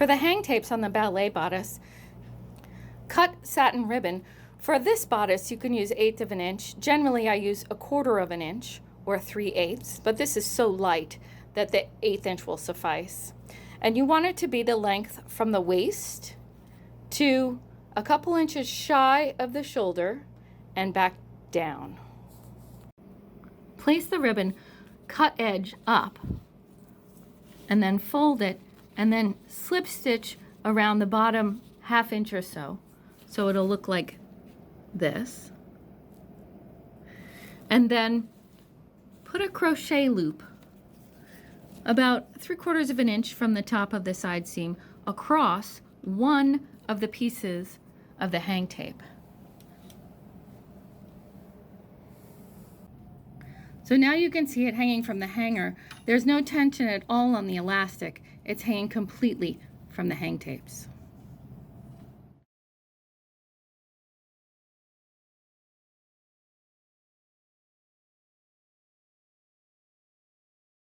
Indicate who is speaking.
Speaker 1: For the hang tapes on the ballet bodice, cut satin ribbon. For this bodice, you can use 1/8 of an inch. Generally, I use 1/4 of an inch or 3/8, but this is so light that the 1/8 inch will suffice. And you want it to be the length from the waist to a couple inches shy of the shoulder and back down. Place the ribbon cut edge up and then fold it and then slip stitch around the bottom 1/2 inch or so it'll look like this. And then put a crochet loop about 3/4 of an inch from the top of the side seam across one of the pieces of the hang tape. So now you can see it hanging from the hanger. There's no tension at all on the elastic. It's hanging completely from the hang tapes.